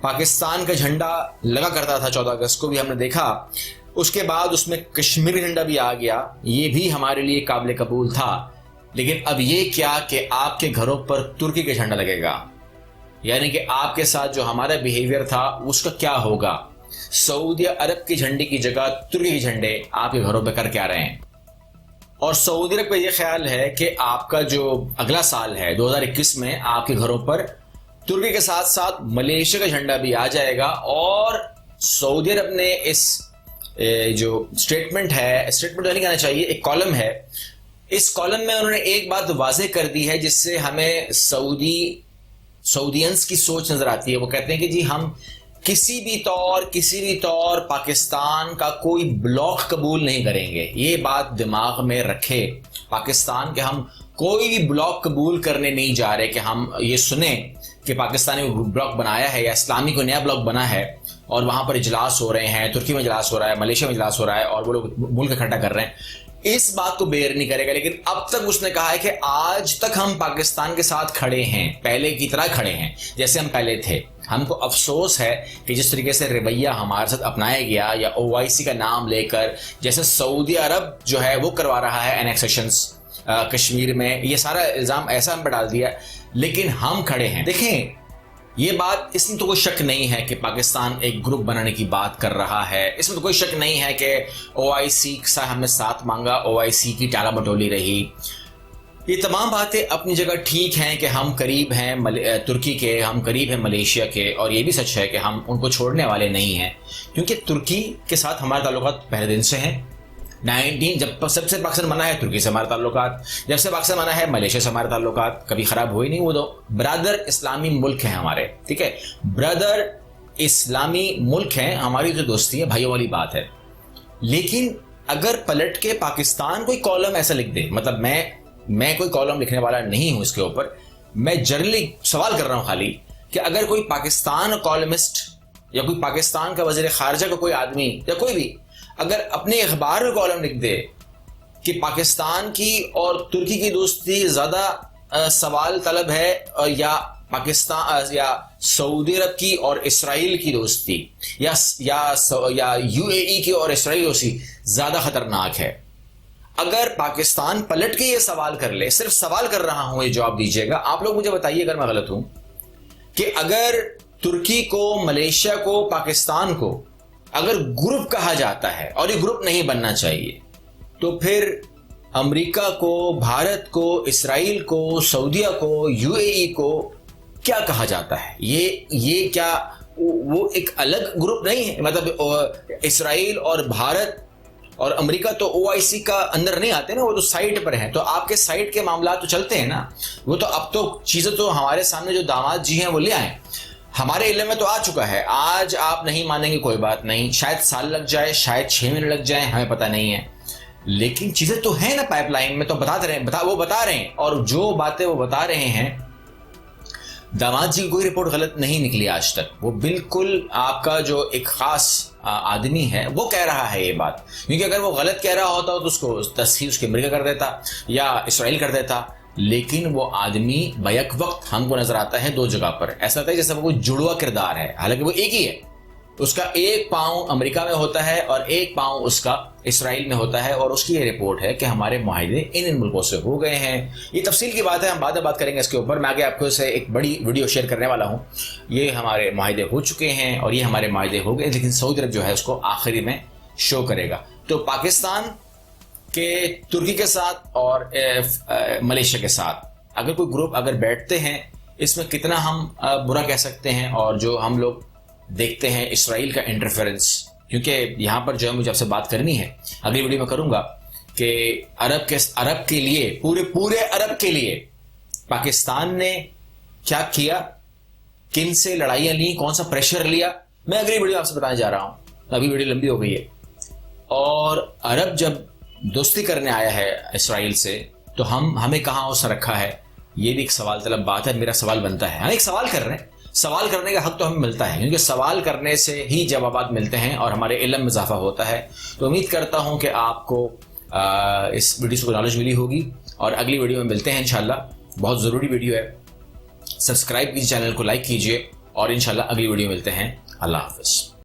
پاکستان کا جھنڈا لگا کرتا تھا 14 اگست کو بھی ہم نے دیکھا، اس کے بعد اس میں کشمیر کا جھنڈا بھی آ گیا، یہ بھی ہمارے لیے قابل قبول تھا. لیکن اب یہ کیا کہ آپ کے گھروں پر ترکی کا جھنڈا لگے گا، یعنی کہ آپ کے ساتھ جو ہمارا بیہیویئر تھا اس کا کیا ہوگا؟ سعودی عرب کے جھنڈے کی جگہ ترکی کے جھنڈے آپ کے گھروں پہ کر کے آ رہے ہیں. اور سعودی عرب کا یہ خیال ہے کہ آپ کا جو اگلا سال ہے 2021 میں آپ کے گھروں پر ترکی کے ساتھ ساتھ ملیشیا کا جھنڈا بھی آ جائے گا. اور سعودی عرب نے اس جو اسٹیٹمنٹ نہیں کہنا چاہیے، ایک کالم ہے، اس کالم میں انہوں نے ایک بات واضح کر دی ہے جس سے ہمیں سعودینز کی سوچ نظر آتی ہے. وہ کہتے ہیں کہ جی ہم کسی بھی طور پاکستان کا کوئی بلاک قبول نہیں کریں گے. یہ بات دماغ میں رکھے پاکستان کے، ہم کوئی بھی بلاک قبول کرنے نہیں جا رہے کہ ہم یہ سنیں کہ پاکستان نے بلاک بنایا ہے یا اسلامی کو نیا بلاک بنا ہے اور وہاں پر اجلاس ہو رہے ہیں، ترکی میں اجلاس ہو رہا ہے، ملیشیا میں اجلاس ہو رہا ہے اور وہ لوگ ملک اکٹھا کر رہے ہیں. اس بات کو بیر نہیں کرے گا. لیکن اب تک اس نے کہا ہے کہ آج تک ہم پاکستان کے ساتھ کھڑے ہیں، پہلے کی طرح کھڑے ہیں جیسے ہم پہلے تھے. ہم کو افسوس ہے کہ جس طریقے سے رویہ ہمارے ساتھ اپنایا گیا یا OIC کا نام لے کر جیسے سعودی عرب جو ہے وہ کروا رہا ہے اینیکسیشنز کشمیر میں، یہ سارا الزام ایسا ہم پہ ڈال دیا. لیکن ہم کھڑے ہیں. دیکھیں یہ بات، اس میں تو کوئی شک نہیں ہے کہ پاکستان ایک گروپ بنانے کی بات کر رہا ہے، اس میں تو کوئی شک نہیں ہے کہ OIC سے ہم نے ساتھ مانگا، OIC کی ٹالا بٹولی رہی. یہ تمام باتیں اپنی جگہ ٹھیک ہیں کہ ہم قریب ہیں ترکی کے، ہم قریب ہیں ملیشیا کے، اور یہ بھی سچ ہے کہ ہم ان کو چھوڑنے والے نہیں ہیں کیونکہ ترکی کے ساتھ ہمارے تعلقات پہلے دن سے ہیں. جب سب سے پاکستان بنا ہے ترکی سے ہمارے تعلقات، جب سے پاکستان بنا ہے ملیشیا سے ہمارے تعلقات کبھی خراب ہوئے نہیں. وہ دو برادر اسلامی ملک ہیں ہمارے، ٹھیک ہے، برادر اسلامی ملک ہیں، ہماری جو دوستی ہے بھائیوں والی بات ہے. لیکن اگر پلٹ کے پاکستان کوئی کالم ایسا لکھ دے، مطلب میں کوئی کالم لکھنے والا نہیں ہوں اس کے اوپر، میں جنرلی سوال کر رہا ہوں خالی کہ اگر کوئی پاکستان کالمسٹ یا کوئی پاکستان کا وزیر خارجہ کا کوئی آدمی یا کوئی بھی اگر اپنے اخبار میں کالم لکھ دے کہ پاکستان کی اور ترکی کی دوستی زیادہ سوال طلب ہے یا پاکستان یا سعودی عرب کی اور اسرائیل کی دوستی یا UAE کی اور اسرائیل کی دوستی زیادہ خطرناک ہے، اگر پاکستان پلٹ کے یہ سوال کر لے، صرف سوال کر رہا ہوں، یہ جواب دیجیے گا. آپ لوگ مجھے بتائیے اگر میں غلط ہوں، کہ اگر ترکی کو، ملیشیا کو، پاکستان کو اگر گروپ کہا جاتا ہے اور یہ گروپ نہیں بننا چاہیے، تو پھر امریکہ کو، بھارت کو، اسرائیل کو، سعودیہ کو، UAE کو کیا کہا جاتا ہے؟ یہ کیا وہ ایک الگ گروپ نہیں ہے؟ مطلب اسرائیل اور بھارت اور امریکہ تو OIC کا اندر نہیں آتے نا، وہ تو سائٹ پر ہیں. تو آپ کے سائٹ کے معاملات تو چلتے ہیں نا، وہ تو اب تو چیزیں تو ہمارے سامنے جو داماد جی ہیں وہ لے آئیں، ہمارے علم میں تو آ چکا ہے. آج آپ نہیں مانیں گے کوئی بات نہیں، شاید سال لگ جائے، شاید 6 مہینے لگ جائیں، ہمیں پتہ نہیں ہے، لیکن چیزیں تو ہیں نا پائپ لائن میں. تو وہ بتا رہے ہیں، اور جو باتیں وہ بتا رہے ہیں، داماد جی کی کوئی رپورٹ غلط نہیں نکلی آج تک. وہ بالکل آپ کا جو ایک خاص آدمی ہے وہ کہہ رہا ہے یہ بات، کیونکہ اگر وہ غلط کہہ رہا ہوتا تو اس کو تصحیح اس کے امریکہ کر دیتا یا اسرائیل کر دیتا. لیکن وہ آدمی بیک وقت ہم کو نظر آتا ہے 2 جگہ پر، ایسا لگتا ہے جیسے وہ کوئی جڑوا کردار ہے، حالانکہ وہ ایک ہی ہے. اس کا ایک پاؤں امریکہ میں ہوتا ہے اور ایک پاؤں اس کا اسرائیل میں ہوتا ہے، اور اس کی یہ رپورٹ ہے کہ ہمارے معاہدے ان ملکوں سے ہو گئے ہیں. یہ تفصیل کی بات ہے، ہم بعد میں بات کریں گے اس کے اوپر. میں آگے آپ کو اسے ایک بڑی ویڈیو شیئر کرنے والا ہوں. یہ ہمارے معاہدے ہو چکے ہیں اور یہ ہمارے معاہدے ہو گئے، لیکن سعودی عرب جو ہے اس کو آخری میں شو کرے گا. تو پاکستان کے ترکی کے ساتھ اور ملیشیا کے ساتھ اگر کوئی گروپ اگر بیٹھتے ہیں، اس میں کتنا ہم برا کہہ سکتے ہیں. اور جو ہم لوگ دیکھتے ہیں اسرائیل کا انٹرفیرنس، کیونکہ یہاں پر جو ہے مجھے آپ سے بات کرنی ہے، اگلی ویڈیو میں کروں گا کہ عرب کے لیے، پورے عرب کے لیے پاکستان نے کیا کیا، کن سے لڑائیاں لی، کون سا پریشر لیا. میں اگلی ویڈیو آپ سے بتانے جا رہا ہوں، ابھی ویڈیو لمبی ہو گئی ہے. اور عرب جب دوستی کرنے آیا ہے اسرائیل سے تو ہمیں کہاں اس نے رکھا ہے، یہ بھی ایک سوال طلب بات ہے. میرا سوال بنتا ہے، ہم ایک سوال کر رہے ہیں، سوال کرنے کا حق تو ہمیں ملتا ہے، کیونکہ سوال کرنے سے ہی جوابات ملتے ہیں اور ہمارے علم میں اضافہ ہوتا ہے. تو امید کرتا ہوں کہ آپ کو اس ویڈیو سے نالج ملی ہوگی، اور اگلی ویڈیو میں ملتے ہیں انشاءاللہ. بہت ضروری ویڈیو ہے. سبسکرائب کیجیے چینل کو، لائک کیجیے اور انشاءاللہ اگلی ویڈیو ملتے ہیں. اللہ حافظ.